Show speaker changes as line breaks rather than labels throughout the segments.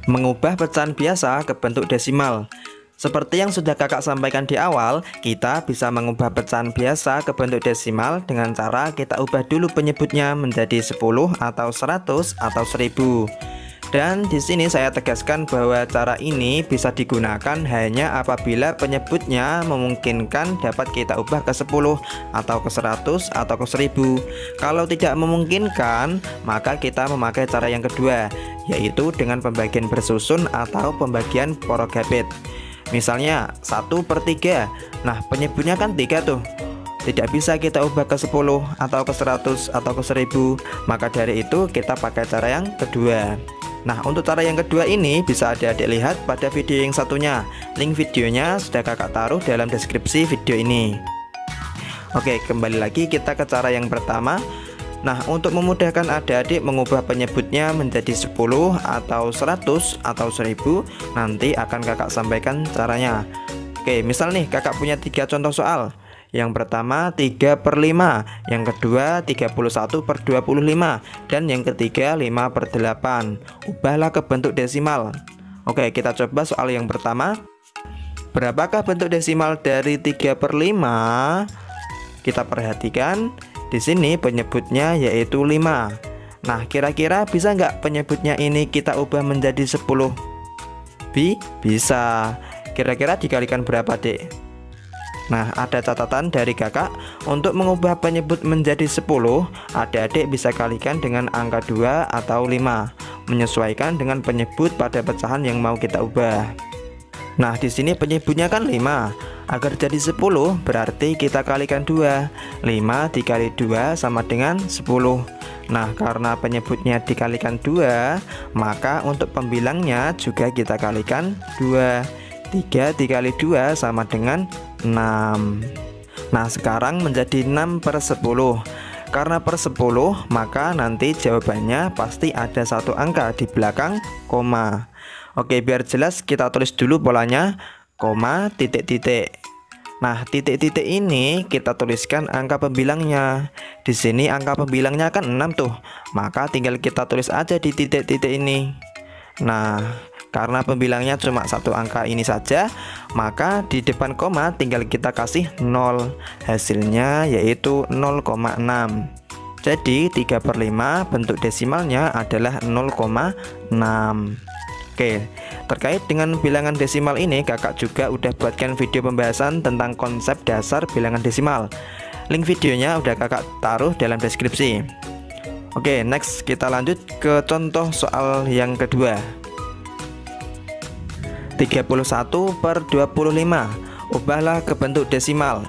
Mengubah pecahan biasa ke bentuk desimal. Seperti yang sudah kakak sampaikan di awal, kita bisa mengubah pecahan biasa ke bentuk desimal dengan cara kita ubah dulu penyebutnya menjadi 10 atau 100 atau 1000. Dan di sini saya tegaskan bahwa cara ini bisa digunakan hanya apabila penyebutnya memungkinkan dapat kita ubah ke 10 atau ke 100 atau ke 1000. Kalau tidak memungkinkan, maka kita memakai cara yang kedua, yaitu dengan pembagian bersusun atau pembagian porogabit. Misalnya 1/3. Nah, penyebutnya kan 3 tuh. Tidak bisa kita ubah ke 10 atau ke 100 atau ke 1000. Maka dari itu kita pakai cara yang kedua. Nah, untuk cara yang kedua ini bisa adik-adik lihat pada video yang satunya. Link videonya sudah kakak taruh dalam deskripsi video ini. Oke, kembali lagi kita ke cara yang pertama. Nah, untuk memudahkan adik-adik mengubah penyebutnya menjadi 10 atau 100 atau 1000, nanti akan kakak sampaikan caranya. Oke, misal nih kakak punya 3 contoh soal. Yang pertama 3/5, yang kedua 31/25, dan yang ketiga 5/8. Ubahlah ke bentuk desimal. Oke, kita coba soal yang pertama. Berapakah bentuk desimal dari 3/5? Kita perhatikan di sini penyebutnya yaitu 5. Nah, kira-kira bisa nggak penyebutnya ini kita ubah menjadi 10? Bisa. Kira-kira dikalikan berapa, Dek? Nah, ada catatan dari kakak. Untuk mengubah penyebut menjadi 10, adik-adik bisa kalikan dengan angka 2 atau 5, menyesuaikan dengan penyebut pada pecahan yang mau kita ubah. Nah, di sini penyebutnya kan 5. Agar jadi 10, berarti kita kalikan 2. 5 dikali 2 sama dengan 10. Nah, karena penyebutnya dikalikan 2, maka untuk pembilangnya juga kita kalikan 2. 3 dikali 2 sama dengan 6. Nah, sekarang menjadi 6/10. Karena per 10, maka nanti jawabannya pasti ada satu angka di belakang koma. Oke, biar jelas kita tulis dulu polanya, koma, titik-titik. Nah, titik-titik ini kita tuliskan angka pembilangnya. Di sini angka pembilangnya kan 6 tuh. Maka tinggal kita tulis aja di titik-titik ini. Nah, karena pembilangnya cuma satu angka ini saja, maka di depan koma tinggal kita kasih 0. Hasilnya yaitu 0,6. Jadi 3/5 bentuk desimalnya adalah 0,6. Oke, terkait dengan bilangan desimal ini kakak juga udah buatkan video pembahasan tentang konsep dasar bilangan desimal. Link videonya udah kakak taruh dalam deskripsi. Oke, next kita lanjut ke contoh soal yang kedua. 31/25. Ubahlah ke bentuk desimal.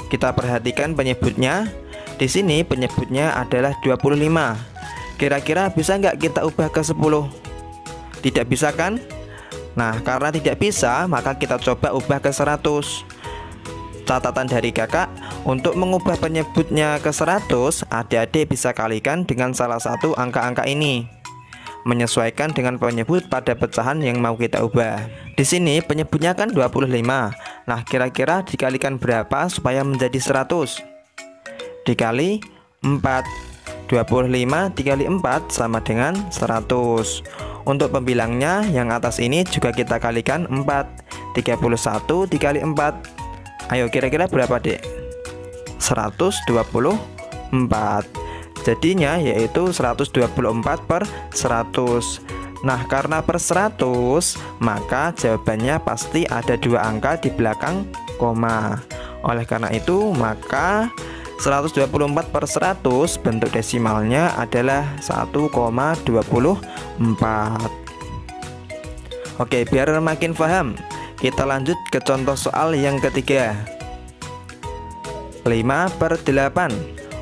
Kita perhatikan penyebutnya. Di sini penyebutnya adalah 25. Kira-kira bisa nggak kita ubah ke 10? Tidak bisa kan? Nah, karena tidak bisa, maka kita coba ubah ke 100. Catatan dari kakak, untuk mengubah penyebutnya ke 100, adik-adik bisa kalikan dengan salah satu angka-angka ini, menyesuaikan dengan penyebut pada pecahan yang mau kita ubah. Di sini penyebutnya kan 25. Nah, kira-kira dikalikan berapa supaya menjadi 100? Dikali 4. 25 dikali 4 sama dengan 100. Untuk pembilangnya yang atas ini juga kita kalikan 4. 31 dikali 4. Ayo, kira-kira berapa, Dek? 124. Jadinya yaitu 124/100. Nah, karena per 100, maka jawabannya pasti ada dua angka di belakang koma. Oleh karena itu, maka 124/100 bentuk desimalnya adalah 1,24. Oke, biar makin paham, kita lanjut ke contoh soal yang ketiga. 5/8.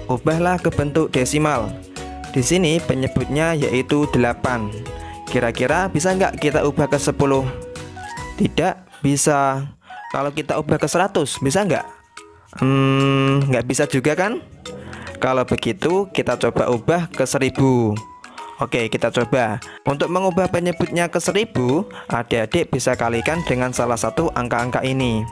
Ubahlah ke bentuk desimal. Di sini penyebutnya yaitu 8. Kira-kira bisa nggak kita ubah ke 10? Tidak bisa. Kalau kita ubah ke 100, bisa nggak? Nggak bisa juga kan? Kalau begitu kita coba ubah ke 1000. Oke, kita coba. Untuk mengubah penyebutnya ke 1000, adik-adik bisa kalikan dengan salah satu angka-angka ini.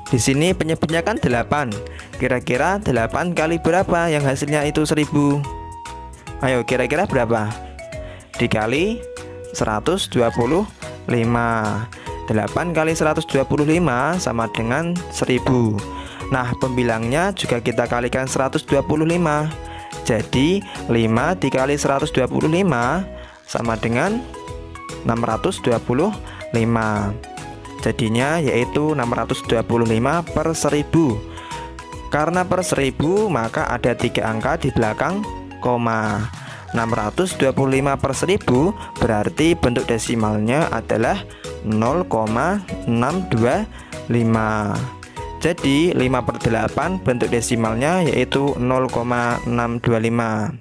Di sini penyebutnya kan 8. Kira-kira 8 kali berapa yang hasilnya itu 1000? Ayo, kira-kira berapa? Dikali 8 kali 125 sama dengan 1000. Nah, pembilangnya juga kita kalikan 125. Jadi 5 dikali 125 sama dengan 625. Jadinya yaitu 625 per 1000. Karena per 1000 maka ada 3 angka di belakang koma. 625 per 1000 berarti bentuk desimalnya adalah 0,625. Jadi 5 per 8 bentuk desimalnya yaitu 0,625.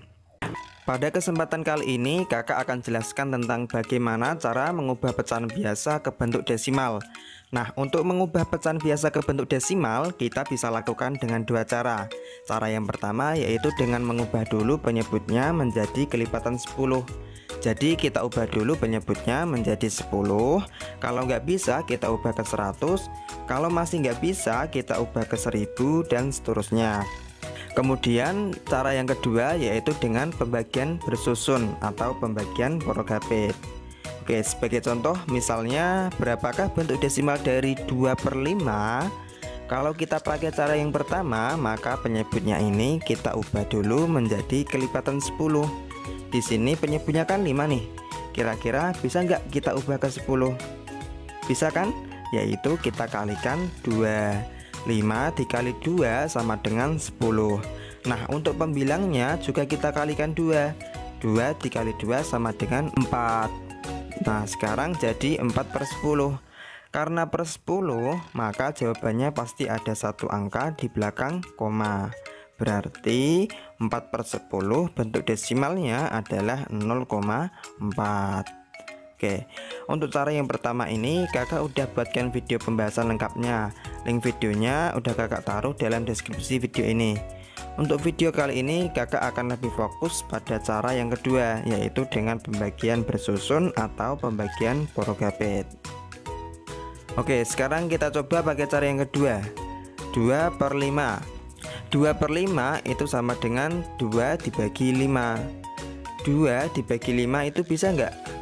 Pada kesempatan kali ini kakak akan jelaskan tentang bagaimana cara mengubah pecahan biasa ke bentuk desimal. Nah, untuk mengubah pecahan biasa ke bentuk desimal kita bisa lakukan dengan dua cara. Cara yang pertama yaitu dengan mengubah dulu penyebutnya menjadi kelipatan 10. Jadi kita ubah dulu penyebutnya menjadi 10. Kalau nggak bisa kita ubah ke 100. Kalau masih nggak bisa kita ubah ke 1000 dan seterusnya. Kemudian cara yang kedua yaitu dengan pembagian bersusun atau pembagian Borogapit. Oke, sebagai contoh misalnya berapakah bentuk desimal dari 2/5? Kalau kita pakai cara yang pertama maka penyebutnya ini kita ubah dulu menjadi kelipatan 10. Di sini penyebutnya kan 5 nih. Kira-kira bisa nggak kita ubah ke 10? Bisa kan? Yaitu kita kalikan 2. 5 dikali 2 sama dengan 10. Nah, untuk pembilangnya juga kita kalikan 2. 2 dikali 2 sama dengan 4. Nah, sekarang jadi 4 per 10. Karena per 10 maka jawabannya pasti ada satu angka di belakang koma. Berarti 4 per 10 bentuk desimalnya adalah 0,4. Oke, untuk cara yang pertama ini kakak udah buatkan video pembahasan lengkapnya. Link videonya udah kakak taruh dalam deskripsi video ini. Untuk video kali ini kakak akan lebih fokus pada cara yang kedua, yaitu dengan pembagian bersusun atau pembagian Borogapit. Oke, sekarang kita coba pakai cara yang kedua. 2/5. 2/5 itu sama dengan 2 dibagi 5. 2 dibagi 5 itu bisa nggak?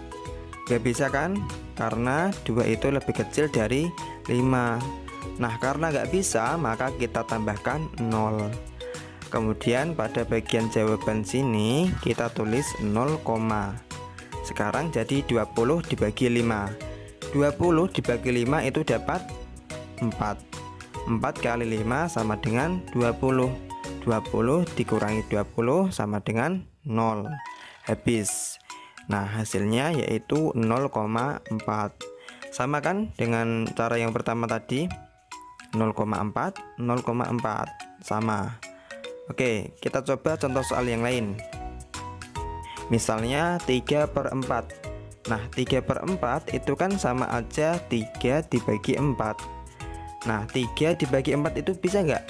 Nggak bisa kan? Karena 2 itu lebih kecil dari 5. Nah, karena nggak bisa maka kita tambahkan 0. Kemudian pada bagian jawaban sini kita tulis 0, sekarang jadi 20 dibagi 5. 20 dibagi 5 itu dapat 4. 4 kali 5 sama dengan 20. 20 dikurangi 20 sama dengan 0. Habis. Nah, hasilnya yaitu 0,4. Sama kan dengan cara yang pertama tadi? 0,4, 0,4 sama. Oke, kita coba contoh soal yang lain. Misalnya 3/4. Nah, 3/4 itu kan sama aja 3 dibagi 4. Nah, 3 dibagi 4 itu bisa nggak?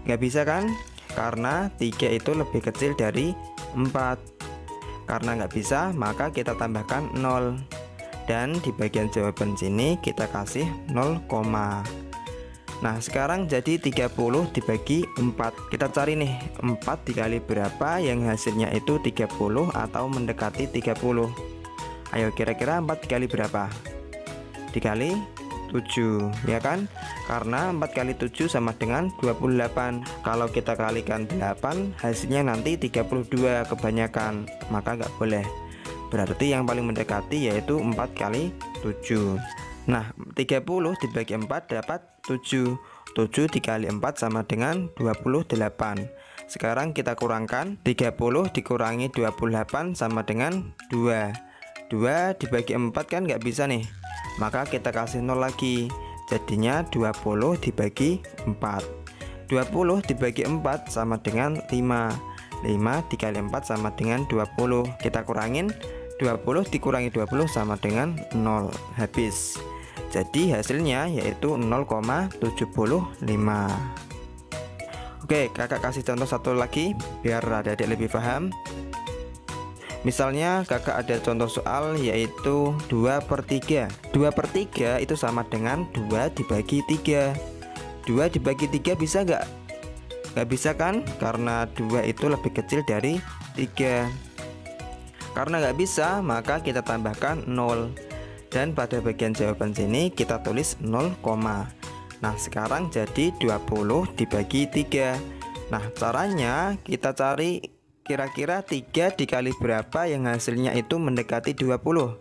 Nggak bisa kan? Karena 3 itu lebih kecil dari 4. Karena nggak bisa, maka kita tambahkan 0. Dan di bagian jawaban sini kita kasih 0, nah, sekarang jadi 30 dibagi 4. Kita cari nih 4 dikali berapa yang hasilnya itu 30 atau mendekati 30. Ayo kira-kira 4 dikali berapa? Dikali 7, ya kan? Karena 4 kali 7 sama dengan 28. Kalau kita kalikan 8 hasilnya nanti 32 kebanyakan. Maka nggak boleh. Berarti yang paling mendekati yaitu 4 kali 7. Nah, 30 dibagi 4 dapat 7. 7 dikali 4 sama dengan 28. Sekarang kita kurangkan. 30 dikurangi 28 sama dengan 2. 2 dibagi 4 kan nggak bisa nih. Maka kita kasih 0 lagi. Jadinya 20 dibagi 4. 20 dibagi 4 sama dengan 5. 5 dikali 4 sama dengan 20. Kita kurangin. 20 dikurangi 20 sama dengan 0. Habis. Jadi hasilnya yaitu 0,75. Oke, kakak kasih contoh satu lagi biar adik-adik lebih paham. Misalnya kakak ada contoh soal yaitu 2/3. 2/3 itu sama dengan 2 dibagi 3. 2 dibagi 3 bisa nggak? Nggak bisa kan? Karena 2 itu lebih kecil dari 3. Karena nggak bisa, maka kita tambahkan 0. Dan pada bagian jawaban sini kita tulis 0, nah sekarang jadi 20 dibagi 3. Nah caranya kita cari kira-kira 3 dikali berapa yang hasilnya itu mendekati 20.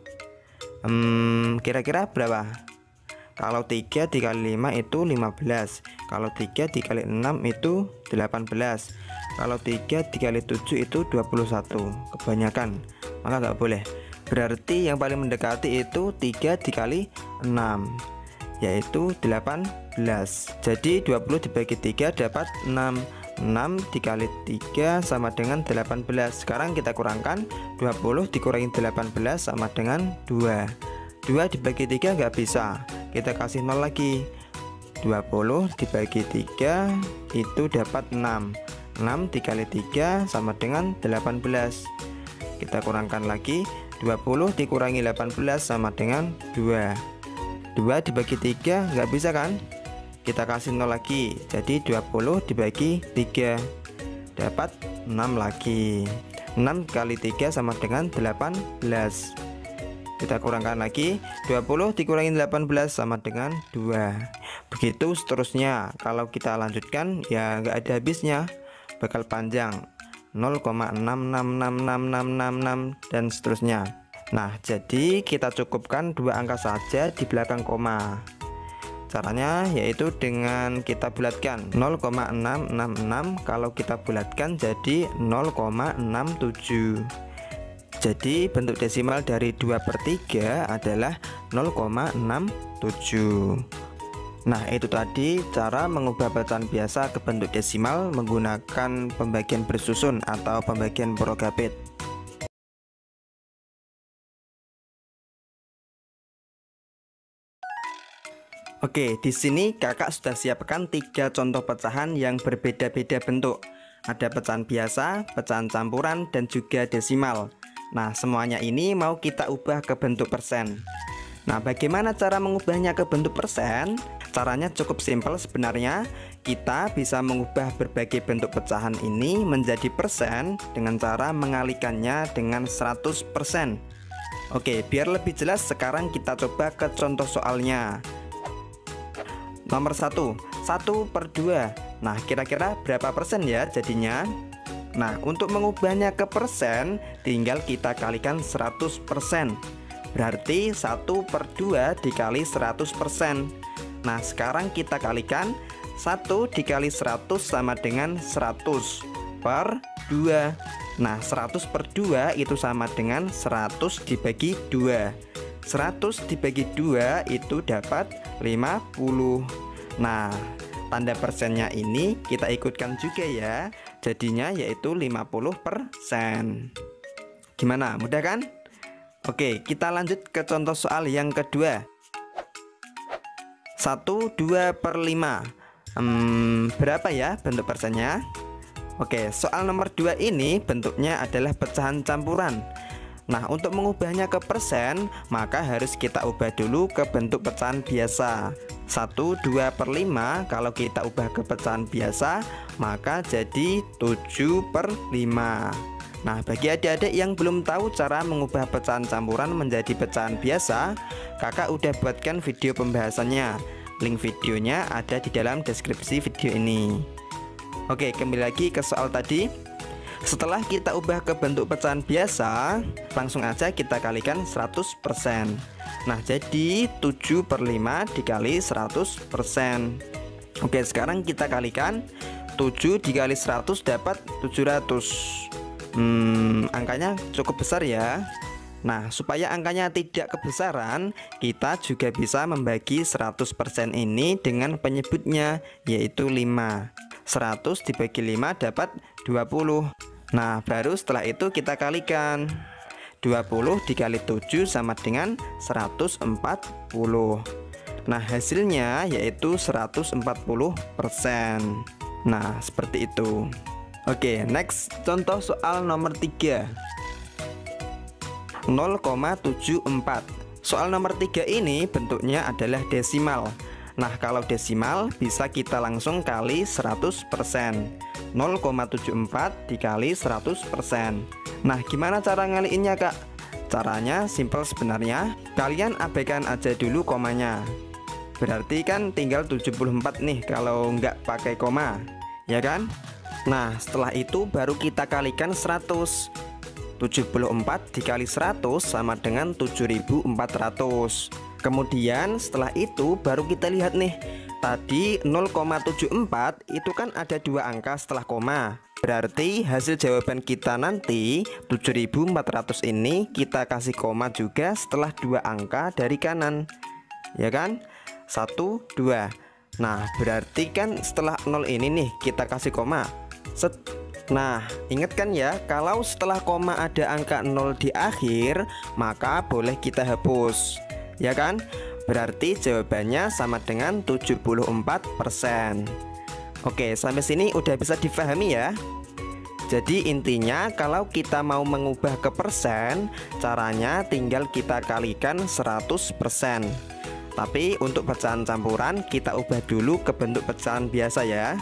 Kira-kira berapa? Kalau 3 dikali 5 itu 15. Kalau 3 dikali 6 itu 18. Kalau 3 dikali 7 itu 21. Kebanyakan, maka nggak boleh. Berarti yang paling mendekati itu 3 dikali 6, yaitu 18. Jadi 20 dibagi 3 dapat 6. 6 dikali 3 sama dengan 18. Sekarang kita kurangkan, 20 dikurangi 18 sama dengan 2. 2 dibagi 3 nggak bisa, kita kasih 0 lagi. 20 dibagi 3 itu dapat 6. 6 dikali 3 sama dengan 18. Kita kurangkan lagi, 20 dikurangi 18 sama dengan 2. 2 dibagi 3 nggak bisa kan? Kita kasih 0 lagi, jadi 20 dibagi 3 dapat 6 lagi. 6 kali 3 sama dengan 18. Kita kurangkan lagi, 20 dikurangi 18 sama dengan 2. Begitu seterusnya. Kalau kita lanjutkan ya nggak ada habisnya, bakal panjang, 0,6666666 dan seterusnya. Nah jadi kita cukupkan 2 angka saja di belakang koma. Caranya yaitu dengan kita bulatkan 0,666, kalau kita bulatkan jadi 0,67. Jadi bentuk desimal dari 2/3 adalah 0,67. Nah itu tadi cara mengubah pecahan biasa ke bentuk desimal menggunakan pembagian bersusun atau pembagian Prokabit. Oke, di sini kakak sudah siapkan 3 contoh pecahan yang berbeda-beda bentuk. Ada pecahan biasa, pecahan campuran, dan juga desimal. Nah, semuanya ini mau kita ubah ke bentuk persen. Nah, bagaimana cara mengubahnya ke bentuk persen? Caranya cukup simpel sebenarnya. Kita bisa mengubah berbagai bentuk pecahan ini menjadi persen dengan cara mengalikannya dengan 100%. Oke, biar lebih jelas sekarang kita coba ke contoh soalnya. Nomor 1, 1/2. Nah, kira-kira berapa persen ya jadinya? Nah, untuk mengubahnya ke persen, tinggal kita kalikan 100%. Berarti 1/2 dikali 100%. Nah, sekarang kita kalikan 1 dikali 100 sama dengan 100/2. Nah, 100/2 itu sama dengan 100 dibagi 2. 100 dibagi 2 itu dapat 50. Nah, tanda persennya ini kita ikutkan juga ya. Jadinya yaitu 50%. Gimana? Mudah kan? Oke, kita lanjut ke contoh soal yang kedua. 1/2/5. Berapa ya bentuk persennya? Oke, soal nomor 2 ini bentuknya adalah pecahan campuran. Nah, untuk mengubahnya ke persen, maka harus kita ubah dulu ke bentuk pecahan biasa. 1/2/5 kalau kita ubah ke pecahan biasa, maka jadi 7/5. Nah, bagi adik-adik yang belum tahu cara mengubah pecahan campuran menjadi pecahan biasa, kakak udah buatkan video pembahasannya. Link videonya ada di dalam deskripsi video ini. Oke, kembali lagi ke soal tadi. Setelah kita ubah ke bentuk pecahan biasa, langsung aja kita kalikan 100%. Nah, jadi 7/5 dikali 100%. Oke, sekarang kita kalikan 7 dikali 100 dapat 700. Angkanya cukup besar ya. Nah, supaya angkanya tidak kebesaran, kita juga bisa membagi 100% ini dengan penyebutnya, yaitu 5. 100 dibagi 5 dapat 20. Nah, baru setelah itu kita kalikan. 20 dikali 7 sama dengan 140. Nah, hasilnya yaitu 140%. Nah, seperti itu. Oke, next contoh soal nomor 3. 0,74. Soal nomor 3 ini bentuknya adalah desimal. Nah, kalau desimal bisa kita langsung kali 100%. 0,74 dikali 100%. Nah, gimana cara ngaliinnya kak? Caranya simple sebenarnya. Kalian abaikan aja dulu komanya. Berarti kan tinggal 74 nih kalau nggak pakai koma, ya kan? Nah, setelah itu baru kita kalikan 100. 74 dikali 100 sama dengan 7400. Kemudian setelah itu baru kita lihat nih, tadi 0,74 itu kan ada 2 angka setelah koma. Berarti hasil jawaban kita nanti 7400 ini kita kasih koma juga setelah 2 angka dari kanan, ya kan? 1, 2. Nah, berarti kan setelah 0 ini nih kita kasih koma. Set. Nah, ingat kan ya, kalau setelah koma ada angka 0 di akhir, maka boleh kita hapus, ya kan? Berarti jawabannya sama dengan 74%. Oke, sampai sini udah bisa difahami ya. Jadi intinya kalau kita mau mengubah ke persen, caranya tinggal kita kalikan 100%. Tapi untuk pecahan campuran kita ubah dulu ke bentuk pecahan biasa ya,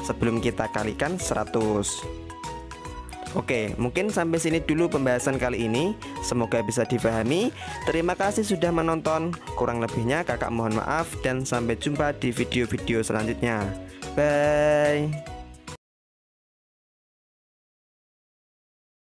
sebelum kita kalikan 100. Oke, mungkin sampai sini dulu pembahasan kali ini. Semoga bisa difahami. Terima kasih sudah menonton. Kurang lebihnya kakak mohon maaf, dan sampai jumpa di video-video selanjutnya. Bye.